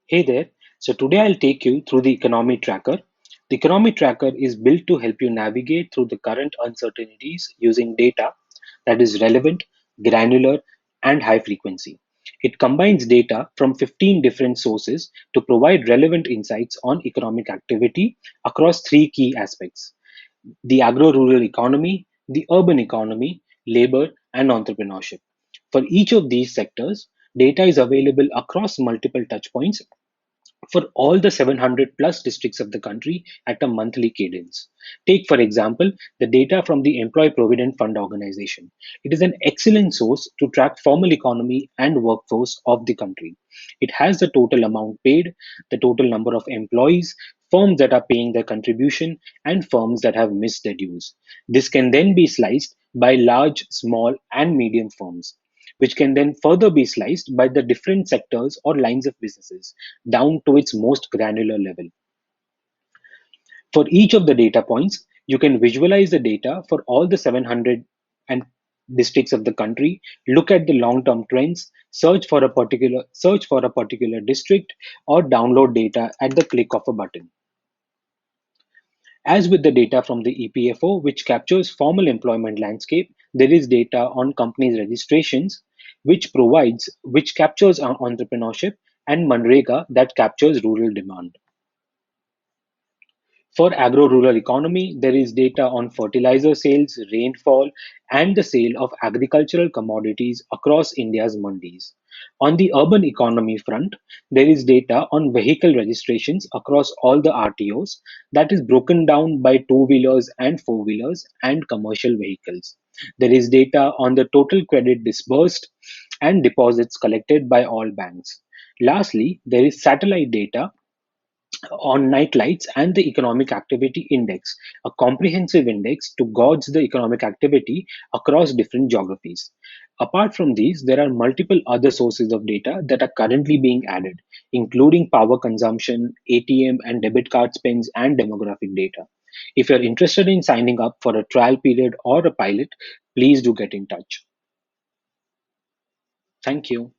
Hey there. So today I'll take you through the economy tracker. The economy tracker is built to help you navigate through the current uncertainties using data that is relevant, granular, and high frequency. It combines data from 15 different sources to provide relevant insights on economic activity across three key aspects: the agro rural economy, the urban economy, labor, and entrepreneurship. For each of these sectors, data is available across multiple touchpoints for all the 700 plus districts of the country at a monthly cadence. Take, for example, the data from the Employee Provident Fund Organization. It is an excellent source to track formal economy and workforce of the country. It has the total amount paid, the total number of employees, firms that are paying their contribution, and firms that have missed their dues. This can then be sliced by large, small, and medium firms, which can then further be sliced by the different sectors or lines of businesses down to its most granular level. For each of the data points, you can visualize the data for all the 700 and districts of the country, look at the long-term trends, search for a particular district, or download data at the click of a button. As with the data from the EPFO, which captures formal employment landscape, there is data on companies' registrations, which captures entrepreneurship, and Manrega that captures rural demand. For agro-rural economy, there is data on fertilizer sales, rainfall, and the sale of agricultural commodities across India's mandis. On the urban economy front, there is data on vehicle registrations across all the RTOs that is broken down by two-wheelers and four-wheelers and commercial vehicles. There is data on the total credit disbursed and deposits collected by all banks. Lastly, there is satellite data on night lights and the economic activity index, a comprehensive index to gauge the economic activity across different geographies. Apart from these, there are multiple other sources of data that are currently being added, including power consumption, ATM and debit card spends, and demographic data. If you're interested in signing up for a trial period or a pilot, please do get in touch. Thank you.